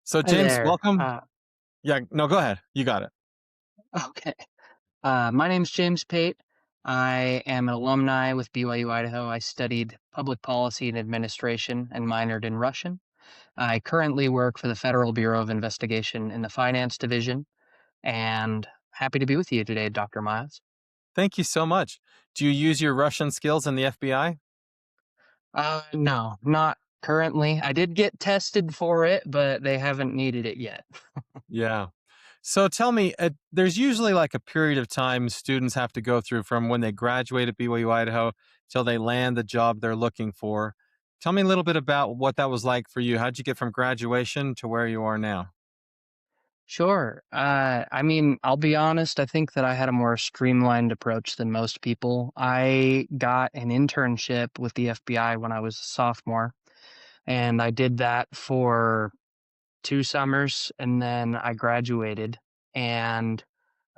So Hi James, there. welcome. Yeah, no, go ahead. You got it. Okay. My name's James Pate. I am an alumni with BYU-Idaho. I studied public policy and administration and minored in Russian. I currently work for the Federal Bureau of Investigation in the Finance Division, and happy to be with you today, Dr. Miles. Thank you so much. Do you use your Russian skills in the FBI? No, not currently. I did get tested for it, but they haven't needed it yet. Yeah. So tell me, there's usually like a period of time students have to go through from when they graduate at BYU Idaho till they land the job they're looking for. Tell me a little bit about what that was like for you. How'd you get from graduation to where you are now? Sure. I'll be honest, I think that I had a more streamlined approach than most people. I got an internship with the FBI when I was a sophomore, and I did that for 2 summers, and then I graduated, and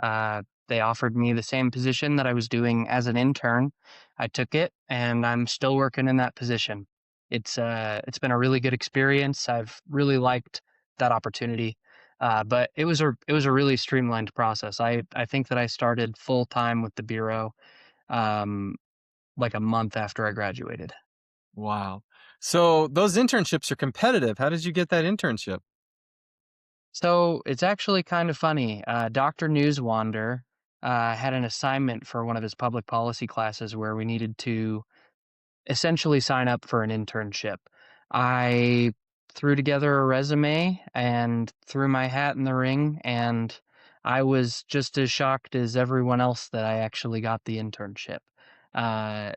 uh, they offered me the same position that I was doing as an intern. I took it, and I'm still working in that position. It's been a really good experience. I've really liked that opportunity, but it was a really streamlined process. I think that I started full time with the bureau um, like a month after I graduated. Wow. So those internships are competitive. How did you get that internship? So it's actually kind of funny. Dr. Newswander had an assignment for one of his public policy classes where we needed to essentially sign up for an internship. I threw together a resume and threw my hat in the ring, and I was just as shocked as everyone else that I actually got the internship. I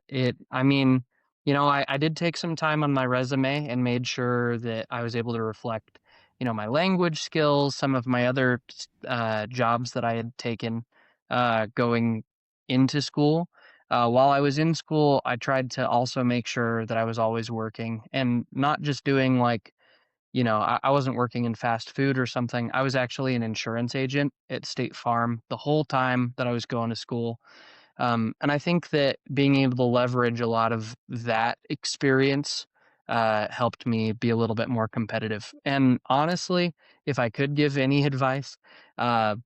mean, I did take some time on my resume and made sure that I was able to reflect, my language skills, some of my other jobs that I had taken going into school. While I was in school, I tried to also make sure that I was always working and not just doing like, I wasn't working in fast food or something. I was actually an insurance agent at State Farm the whole time that I was going to school. And I think that being able to leverage a lot of that experience helped me be a little bit more competitive. And honestly, if I could give any advice, uh,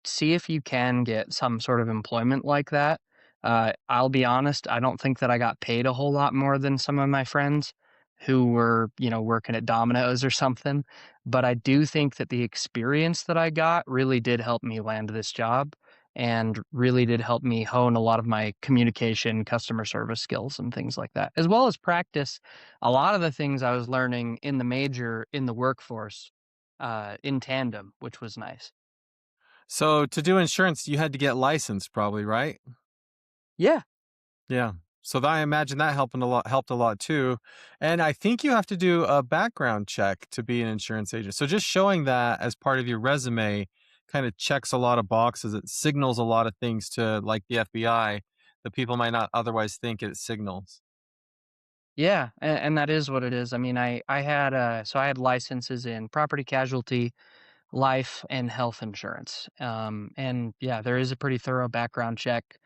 see if you can get some sort of employment like that. I'll be honest, I don't think that I got paid a whole lot more than some of my friends who were, working at Domino's or something. But I do think that the experience that I got really did help me land this job and really did help me hone a lot of my communication, customer service skills, and things like that, as well as practice a lot of the things I was learning in the major in the workforce in tandem, which was nice. So to do insurance, you had to get licensed probably, right? Yeah. Yeah. So I imagine that helped a lot too. And I think you have to do a background check to be an insurance agent. So just showing that as part of your resume kind of checks a lot of boxes. It signals a lot of things to like the FBI that people might not otherwise think it signals. Yeah, and that is what it is. I mean, I had licenses in property casualty, life, and health insurance. And yeah, there is a pretty thorough background check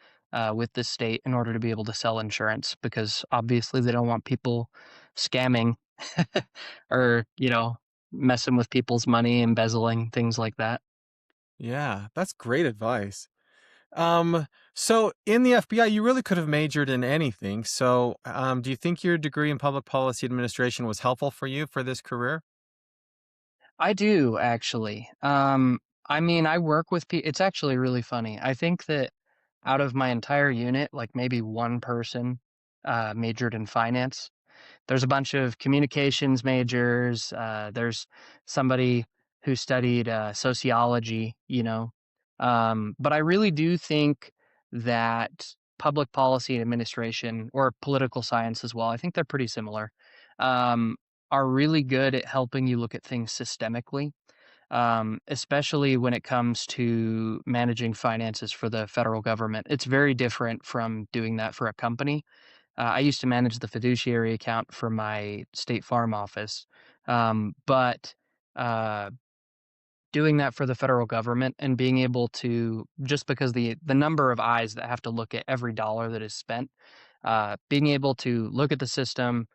with the state in order to be able to sell insurance because obviously they don't want people scamming or, messing with people's money, embezzling, things like that. Yeah, that's great advice. Um, so in the FBI, you really could have majored in anything. So, do you think your degree in public policy administration was helpful for you for this career? I do actually. I work with people. It's actually really funny. I think that out of my entire unit, like maybe one person majored in finance. There's a bunch of communications majors. There's somebody who studied sociology, But I really do think that public policy and administration, or political science as well, I think they're pretty similar, um, are really good at helping you look at things systemically, especially when it comes to managing finances for the federal government. It's very different from doing that for a company. I used to manage the fiduciary account for my State Farm office, but uh, doing that for the federal government and being able to, just because the number of eyes that have to look at every dollar that is spent, being able to look at the system,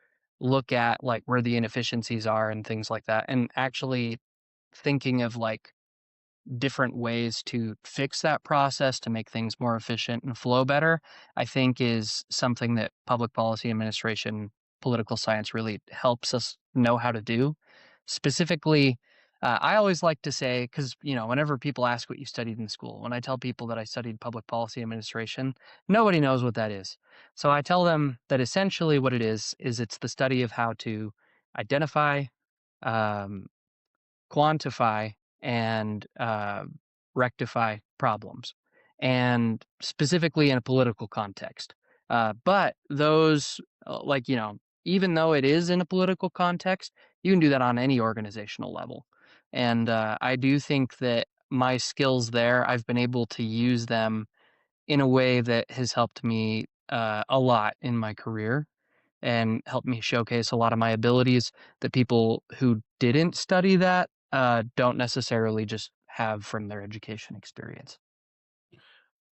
look at like where the inefficiencies are and things like that, and actually thinking of like different ways to fix that process to make things more efficient and flow better, I think is something that public policy administration, political science really helps us know how to do. Specifically, I always like to say, because, whenever people ask what you studied in school, when I tell people that I studied public policy administration, nobody knows what that is. So I tell them that essentially what it is it's the study of how to identify, um, quantify, and rectify problems, and specifically in a political context. But those, even though it is in a political context, you can do that on any organizational level. And I do think that my skills there, I've been able to use them in a way that has helped me a lot in my career and helped me showcase a lot of my abilities that people who didn't study that don't necessarily just have from their education experience.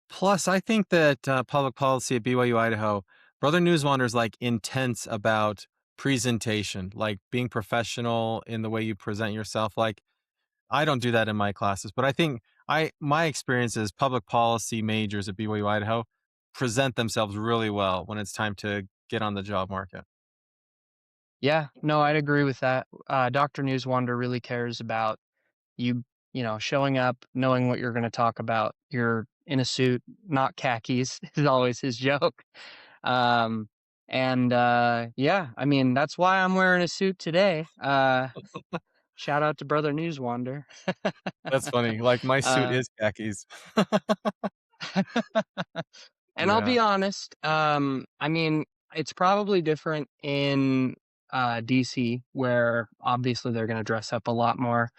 Plus, I think that public policy at BYU Idaho, Brother Newswander is like intense about presentation, like being professional in the way you present yourself. Like I don't do that in my classes, but I think my experience is public policy majors at BYU Idaho present themselves really well when it's time to get on the job market. Yeah, no, I'd agree with that. Dr. Newswander really cares about you, showing up, knowing what you're going to talk about. You're in a suit, not khakis, is always his joke. Um, and yeah, I mean, that's why I'm wearing a suit today. Shout out to Brother Newswander. That's funny. Like my suit uh, is khakis. and I'll Yeah. be honest, I mean, it's probably different in DC, where obviously they're going to dress up a lot more.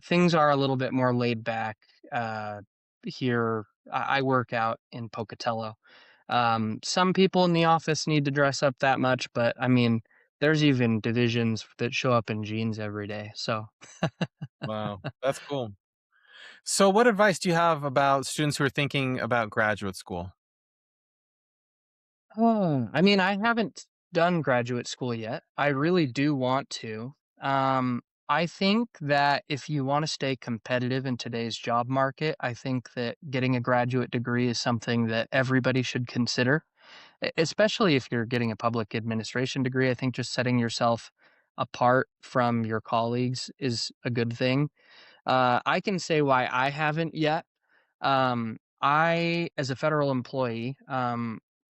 Things are a little bit more laid back here. I work out in Pocatello. Some people in the office need to dress up that much, but I mean, there's even divisions that show up in jeans every day. So Wow. That's cool. So what advice do you have about students who are thinking about graduate school? oh, I mean, I haven't done graduate school yet. I really do want to. I think that if you want to stay competitive in today's job market, I think that getting a graduate degree is something that everybody should consider, especially if you're getting a public administration degree. I think just setting yourself apart from your colleagues is a good thing. I can say why I haven't yet. As a federal employee,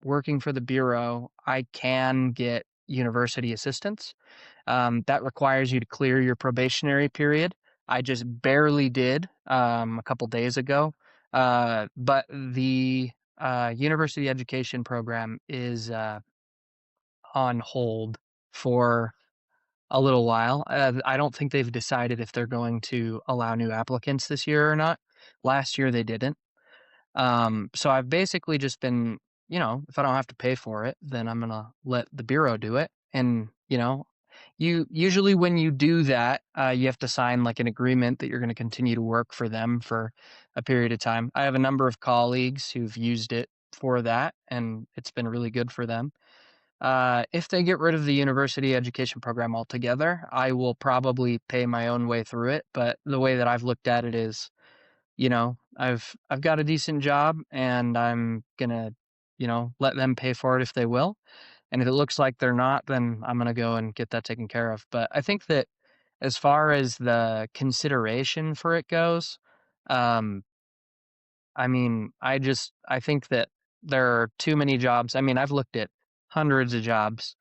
working for the bureau, I can get university assistance. That requires you to clear your probationary period. I just barely did a couple days ago. But the university education program is on hold for a little while. I don't think they've decided if they're going to allow new applicants this year or not. Last year they didn't. So I've basically just been, if I don't have to pay for it, then I'm gonna let the bureau do it. And, you usually when you do that, you have to sign like an agreement that you're going to continue to work for them for a period of time. I have a number of colleagues who've used it for that, and it's been really good for them. If they get rid of the university education program altogether, I will probably pay my own way through it. But the way that I've looked at it is, I've got a decent job, and I'm gonna, let them pay for it if they will. And if it looks like they're not, then I'm gonna go and get that taken care of. But I think that as far as the consideration for it goes, um, I mean, I think that there are too many jobs. I mean, I've looked at hundreds of jobs,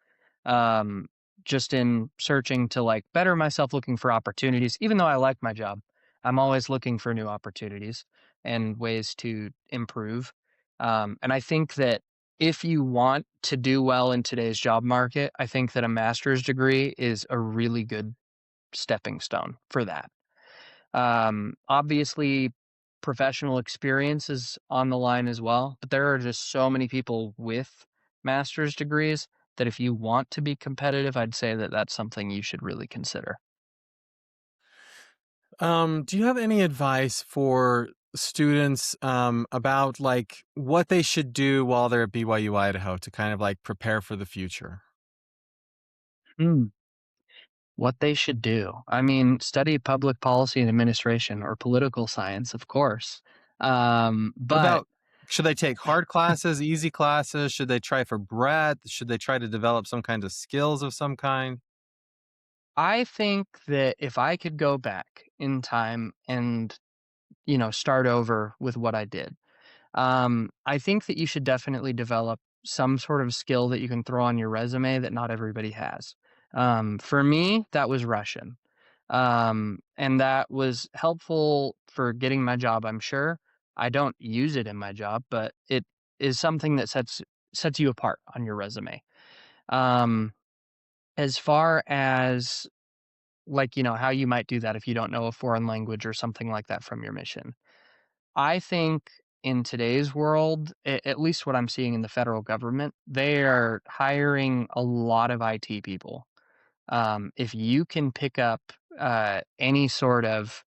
um, just in searching to like better myself, looking for opportunities. Even though I like my job, I'm always looking for new opportunities and ways to improve. And I think that if you want to do well in today's job market, I think that a master's degree is a really good stepping stone for that. Obviously, professional experience is on the line as well, but there are just so many people with master's degrees that if you want to be competitive, I'd say that that's something you should really consider. Do you have any advice for students about like what they should do while they're at BYU Idaho to kind of like prepare for the future? Mm, what they should do. I mean, study public policy and administration or political science, of course. What But about, should they take hard classes, easy classes? Should they try for breadth? Should they try to develop some kinds of skills of some kind? I think that if I could go back in time and, start over with what I did, I think that you should definitely develop some sort of skill that you can throw on your resume that not everybody has. For me, that was Russian. And that was helpful for getting my job, I'm sure. I don't use it in my job, but it is something that sets you apart on your resume. Um, as far as like, how you might do that if you don't know a foreign language or something like that from your mission. I think in today's world, at least what I'm seeing in the federal government, they are hiring a lot of IT people. If you can pick up any sort of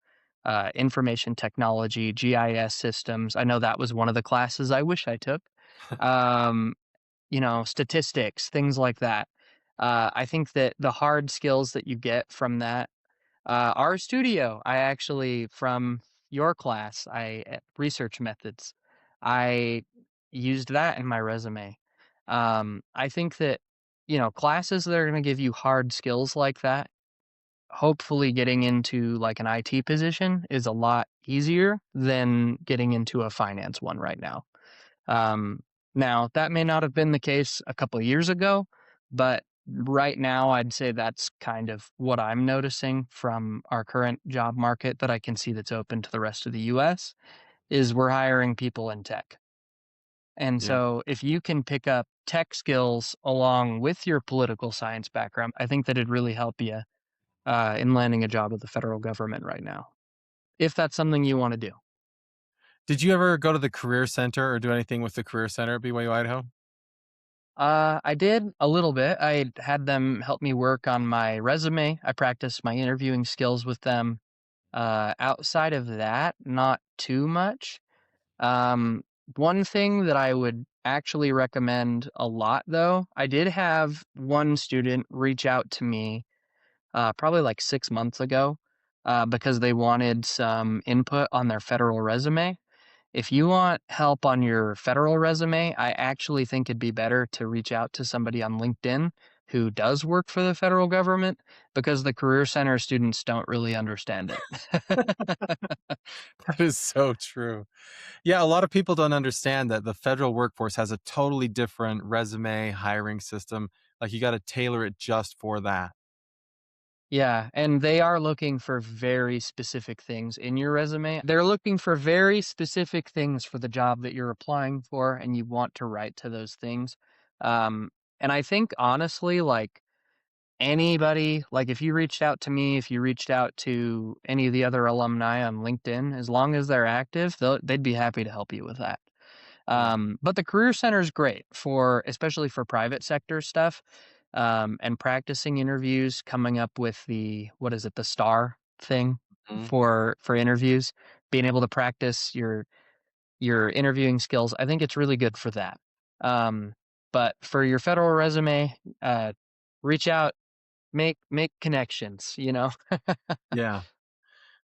information technology, GIS systems, I know that was one of the classes I wish I took. Um, statistics, things like that. I think that the hard skills that you get from that our studio, I actually from your class, research methods. I used that in my resume. I think that classes that are going to give you hard skills like that, hopefully getting into like an IT position is a lot easier than getting into a finance one right now. Um, Now, that may not have been the case a couple of years ago, but right now, I'd say that's kind of what I'm noticing from our current job market that I can see that's open to the rest of the US is we're hiring people in tech. And Yeah. so if you can pick up tech skills along with your political science background, I think that it'd really help you in landing a job with the federal government right now, if that's something you want to do. Did you ever go to the career center or do anything with the career center at BYU Idaho? I did a little bit. I had them help me work on my resume. I practiced my interviewing skills with them. Outside of that, not too much. Um, One thing that I would actually recommend a lot, though, I did have one student reach out to me probably like 6 months ago because they wanted some input on their federal resume. If you want help on your federal resume, I actually think it'd be better to reach out to somebody on LinkedIn who does work for the federal government because the Career Center students don't really understand it. That is so true. Yeah, a lot of people don't understand that the federal workforce has a totally different resume hiring system. Like you got to tailor it just for that. Yeah, and they are looking for very specific things in your resume. They're looking for very specific things for the job that you're applying for, and you want to write to those things. Um, and I think honestly, like anybody, like if you reached out to me, if you reached out to any of the other alumni on LinkedIn, as long as they're active, they'd be happy to help you with that. Yeah. But the Career Center is great for, especially for private sector stuff, and practicing interviews, coming up with the what is it, the STAR thing Mhm. for interviews, being able to practice your interviewing skills. I think it's really good for that. Um, but for your federal resume, reach out, make connections. Yeah.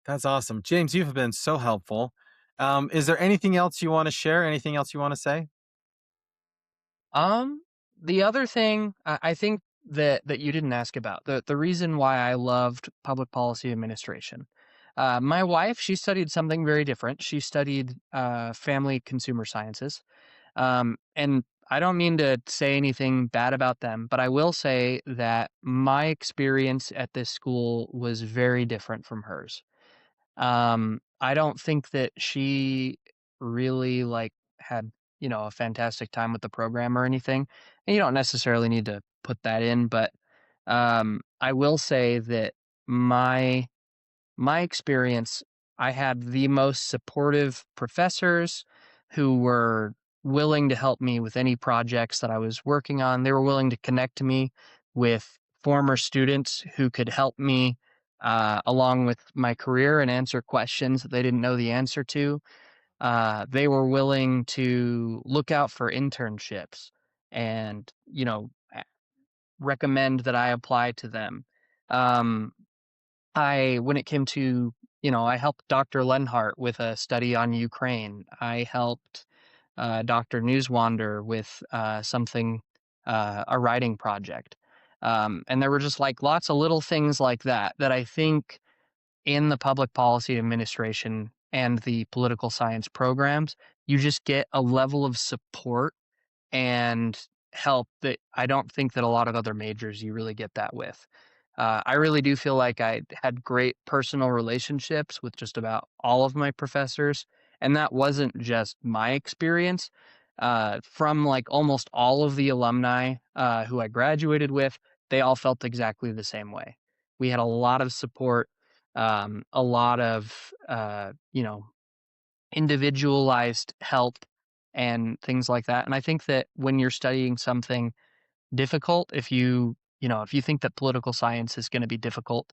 That's awesome. James, you've been so helpful. Is there anything else you want to share? Anything else you want to say? Um, the other thing I think that you didn't ask about, the reason why I loved public policy administration. My wife, she studied something very different. She studied family consumer sciences. And I don't mean to say anything bad about them, but I will say that my experience at this school was very different from hers. I don't think that she really, like, had, a fantastic time with the program or anything, and you don't necessarily need to put that in, but, I will say that my my experience, I had the most supportive professors who were willing to help me with any projects that I was working on. They were willing to connect me with former students who could help me along with my career and answer questions that they didn't know the answer to. They were willing to look out for internships and, recommend that I apply to them. Um, when it came to, I helped Dr. Lenhart with a study on Ukraine. I helped Dr. Newswander with a writing project. And there were just like lots of little things like that that I think in the public policy administration and the political science programs, you just get a level of support and help that I don't think that a lot of other majors you really get that with. I really do feel like I had great personal relationships with just about all of my professors, and that wasn't just my experience. From like almost all of the alumni who I graduated with, they all felt exactly the same way. We had a lot of support, a lot of individualized help and things like that. And I think that when you're studying something difficult, if you think that political science is going to be difficult,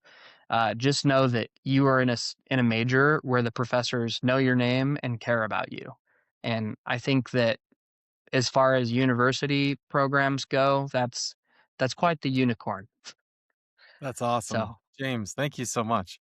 just know that you are in a major where the professors know your name and care about you. And I think that as far as university programs go, that's quite the unicorn. That's So awesome. James, thank you so much.